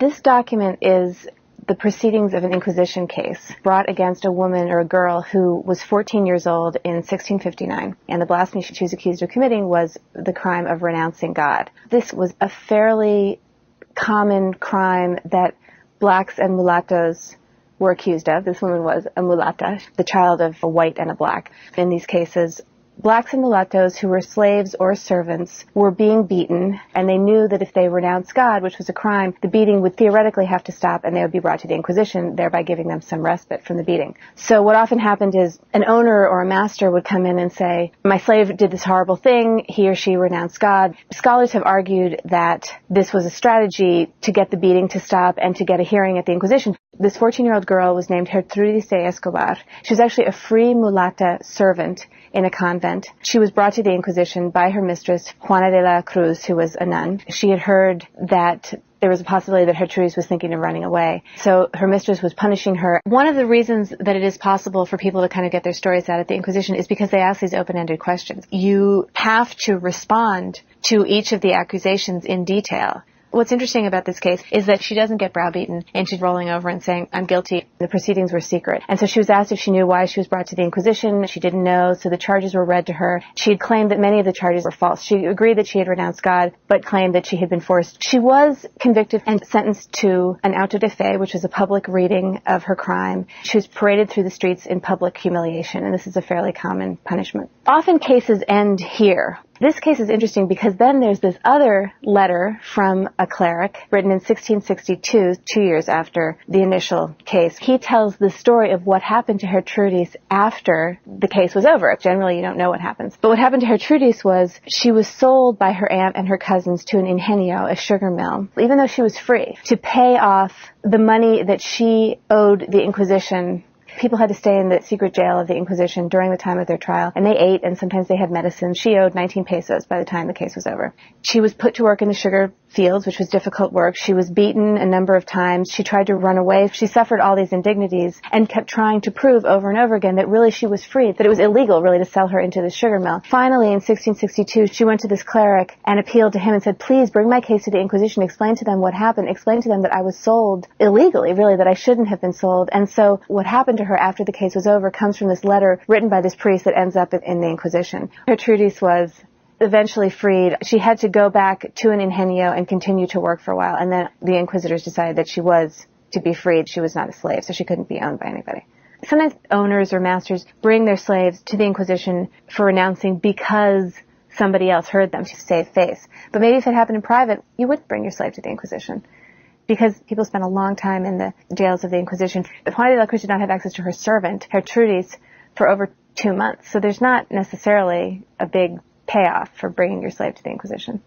This document is the proceedings of an Inquisition case brought against a woman or a girl who was 14 years old in 1659. And the blasphemy she was accused of committing was the crime of renouncing God. This was a fairly common crime that blacks and mulattoes were accused of. This woman was a mulatta, the child of a white and a black. In these cases, blacks and mulattoes who were slaves or servants were being beaten, and they knew that if they renounced God, which was a crime, the beating would theoretically have to stop and they would be brought to the Inquisition, thereby giving them some respite from the beating. So what often happened is an owner or a master would come in and say, my slave did this horrible thing, he or she renounced God. Scholars have argued that this was a strategy to get the beating to stop and to get a hearing at the Inquisition. This 14-year-old girl was named Gertrudis de Escobar. She was actually a free mulatta servant in a convent. She was brought to the Inquisition by her mistress, Juana de la Cruz, who was a nun. She had heard that there was a possibility that Gertrudis was thinking of running away. So her mistress was punishing her. One of the reasons that it is possible for people to kind of get their stories out at the Inquisition is because they ask these open-ended questions. You have to respond to each of the accusations in detail. What's interesting about this case is that she doesn't get browbeaten into rolling over and saying, I'm guilty. The proceedings were secret. And so she was asked if she knew why she was brought to the Inquisition. She didn't know, so the charges were read to her. She had claimed that many of the charges were false. She agreed that she had renounced God, but claimed that she had been forced. She was convicted and sentenced to an auto de fe, which was a public reading of her crime. She was paraded through the streets in public humiliation, and this is a fairly common punishment. Often cases end here. This case is interesting because then there's this other letter from a cleric written in 1662, 2 years after the initial case. He tells the story of what happened to Gertrudis after the case was over. Generally, you don't know what happens. But what happened to Gertrudis was she was sold by her aunt and her cousins to an ingenio, a sugar mill, even though she was free, to pay off the money that she owed the Inquisition. People had to stay in the secret jail of the Inquisition during the time of their trial, and they ate, and sometimes they had medicine. She owed 19 pesos by the time the case was over. She was put to work in the sugar fields, which was difficult work. She was beaten a number of times. She tried to run away. She suffered all these indignities and kept trying to prove over and over again that really she was free, that it was illegal really to sell her into the sugar mill. Finally, in 1662, she went to this cleric and appealed to him and said, please bring my case to the Inquisition, explain to them what happened, explain to them that I was sold illegally, really, that I shouldn't have been sold. And so what happened to her after the case was over comes from this letter written by this priest that ends up in the Inquisition. Gertrudis was eventually freed. She had to go back to an ingenio and continue to work for a while, and then the inquisitors decided that she was to be freed. She was not a slave, so she couldn't be owned by anybody. Sometimes owners or masters bring their slaves to the Inquisition for renouncing because somebody else heard them to save face. But maybe if it happened in private, you wouldn't bring your slave to the Inquisition, because people spent a long time in the jails of the Inquisition. Juana de la Cruz did not have access to her servant, Gertrudis, for over 2 months. So there's not necessarily a big payoff for bringing your slave to the Inquisition.